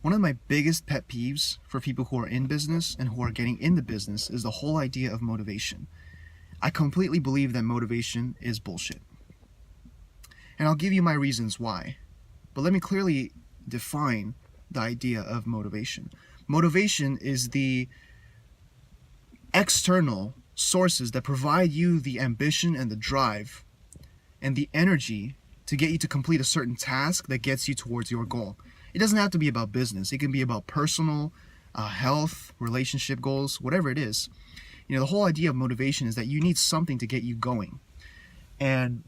One of my biggest pet peeves for people who are in business and who are getting into business is the whole idea of motivation. I completely believe that motivation is bullshit. And I'll give you my reasons why. But let me clearly define the idea of motivation. Motivation is the external sources that provide you the ambition and the drive and the energy to get you to complete a certain task that gets you towards your goal. It doesn't have to be about business. It can be about personal, health, relationship goals, whatever it is. You know, the whole idea of motivation is that you need something to get you going. And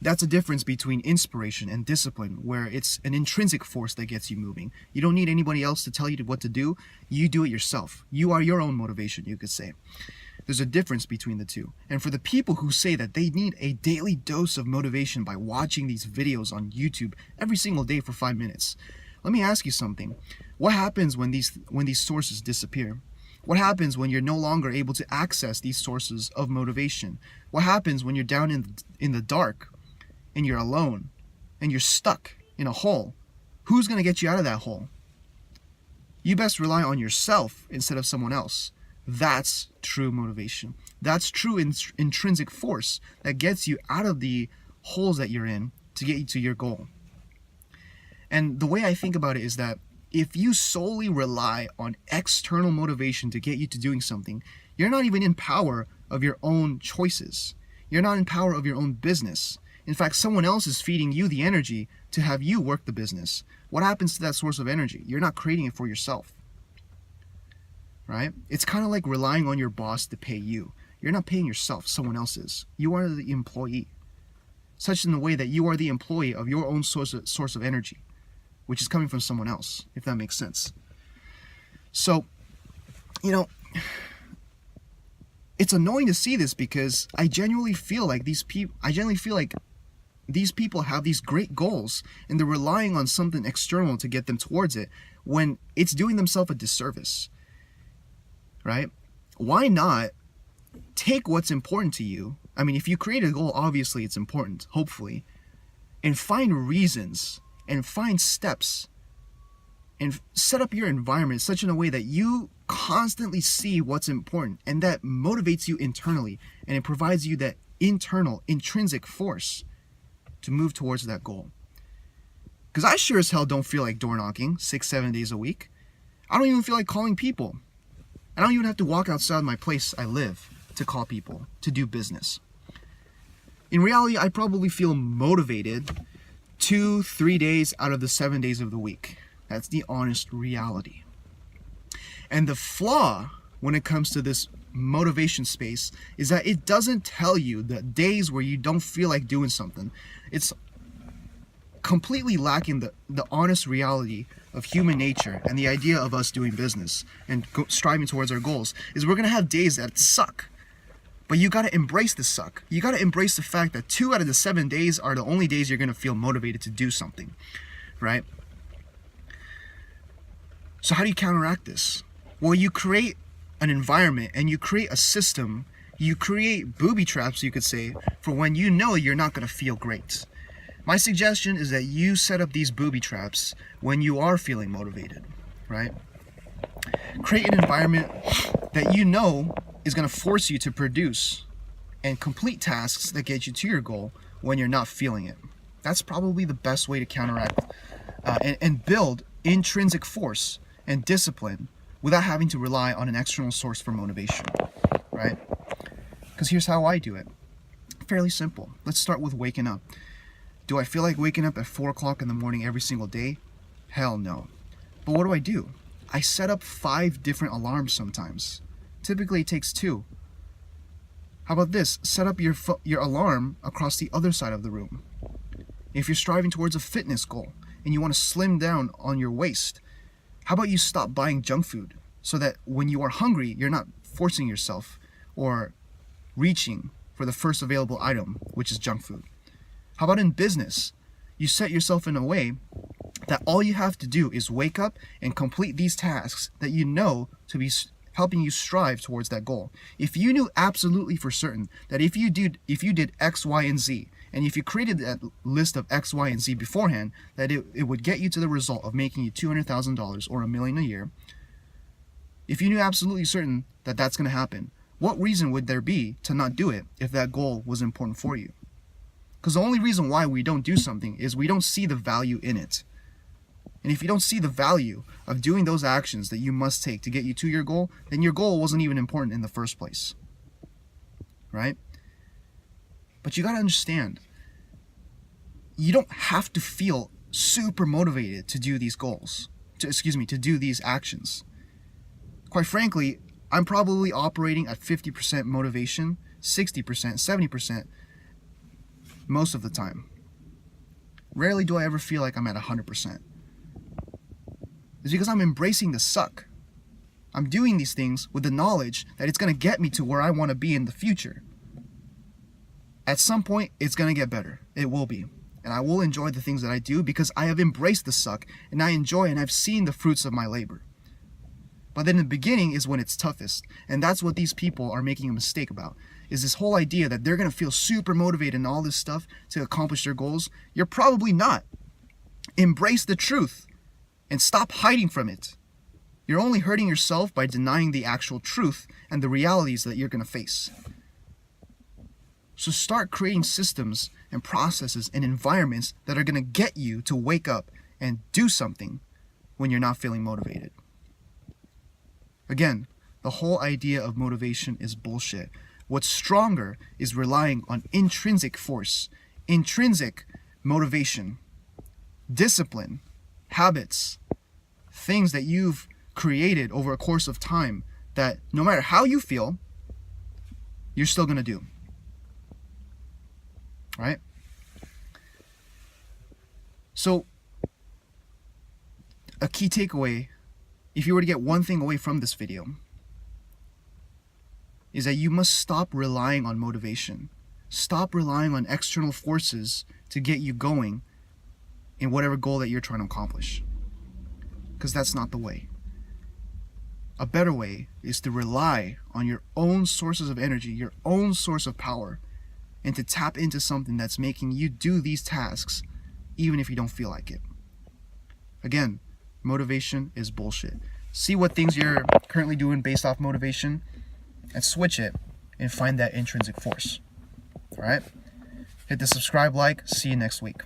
that's a difference between inspiration and discipline, where it's an intrinsic force that gets you moving. You don't need anybody else to tell you what to do. You do it yourself. You are your own motivation, you could say. There's a difference between the two. And for the people who say that they need a daily dose of motivation by watching these videos on YouTube every single day for 5 minutes, let me ask you something. What happens when these sources disappear? What happens when you're no longer able to access these sources of motivation? What happens when you're down in the dark and you're alone and you're stuck in a hole? Who's going to get you out of that hole? You best rely on yourself instead of someone else. That's true motivation. That's true intrinsic force that gets you out of the holes that you're in to get you to your goal. And the way I think about it is that if you solely rely on external motivation to get you to doing something, you're not even in power of your own choices. You're not in power of your own business. In fact, someone else is feeding you the energy to have you work the business. What happens to that source of energy? You're not creating it for yourself. Right? It's kind of like relying on your boss to pay you. You're not paying yourself, someone else is. You are the employee. Such in the way that you are the employee of your own source of energy, which is coming from someone else, if that makes sense. So, you know, it's annoying to see this because I genuinely feel like these people have these great goals and they're relying on something external to get them towards it when it's doing themselves a disservice. Right? Why not take what's important to you? I mean, if you create a goal, obviously it's important, hopefully, and find reasons and find steps and set up your environment such in a way that you constantly see what's important and that motivates you internally and it provides you that internal, intrinsic force to move towards that goal. Because I sure as hell don't feel like door knocking 6-7 days a week. I don't even feel like calling people. I don't even have to walk outside my place I live to call people, to do business. In reality, I probably feel motivated 2-3 days out of the 7 days of the week. That's the honest reality. And the flaw when it comes to this motivation space is that it doesn't tell you the days where you don't feel like doing something. It's completely lacking the honest reality of human nature and the idea of us doing business and striving towards our goals is we're going to have days that suck. But you got to embrace the suck. You got to embrace the fact that 2 out of the 7 days are the only days you're going to feel motivated to do something, right? So how do you counteract this? Well, you create an environment and you create a system. You create booby traps, you could say, for when you know you're not going to feel great. My suggestion is that you set up these booby traps when you are feeling motivated, right? Create an environment that you know is going to force you to produce and complete tasks that get you to your goal when you're not feeling it. That's probably the best way to counteract and build intrinsic force and discipline without having to rely on an external source for motivation, right? Because here's how I do it. Fairly simple. Let's start with waking up. Do I feel like waking up at 4 o'clock in the morning every single day? Hell no. But what do? I set up 5 different alarms sometimes. Typically it takes 2. How about this? Set up your alarm across the other side of the room. If you're striving towards a fitness goal and you want to slim down on your waist, how about you stop buying junk food so that when you are hungry, you're not forcing yourself or reaching for the first available item, which is junk food. How about in business? You set yourself in a way that all you have to do is wake up and complete these tasks that you know to be helping you strive towards that goal. If you knew absolutely for certain that if you did X, Y, and Z, And if you created that list of X, Y, and Z beforehand, that it would get you to the result of making you $200,000 or $1 million a year, if you knew absolutely certain that that's going to happen, what reason would there be to not do it if that goal was important for you? Because the only reason why we don't do something is we don't see the value in it. And if you don't see the value of doing those actions that you must take to get you to your goal, then your goal wasn't even important in the first place. Right? But you got to understand, you don't have to feel super motivated to do these goals, to do these actions. Quite frankly, I'm probably operating at 50% motivation, 60%, 70% most of the time. Rarely do I ever feel like I'm at 100%. It's because I'm embracing the suck. I'm doing these things with the knowledge that it's going to get me to where I want to be in the future. At some point, it's going to get better. It will be. And I will enjoy the things that I do because I have embraced the suck and I enjoy and I've seen the fruits of my labor. But then the beginning is when it's toughest. And that's what these people are making a mistake about, is this whole idea that they're going to feel super motivated and all this stuff to accomplish their goals. You're probably not. Embrace the truth and stop hiding from it. You're only hurting yourself by denying the actual truth and the realities that you're going to face. So start creating systems and processes and environments that are going to get you to wake up and do something when you're not feeling motivated. Again, the whole idea of motivation is bullshit. What's stronger is relying on intrinsic force, intrinsic motivation, discipline, habits, things that you've created over a course of time that no matter how you feel, you're still going to do. Right? So, a key takeaway, if you were to get one thing away from this video, is that you must stop relying on motivation. Stop relying on external forces to get you going in whatever goal that you're trying to accomplish. Because that's not the way. A better way is to rely on your own sources of energy, your own source of power, and to tap into something that's making you do these tasks even if you don't feel like it. Again, motivation is bullshit. See what things you're currently doing based off motivation and switch it and find that intrinsic force. All right? Hit the subscribe, like. See you next week.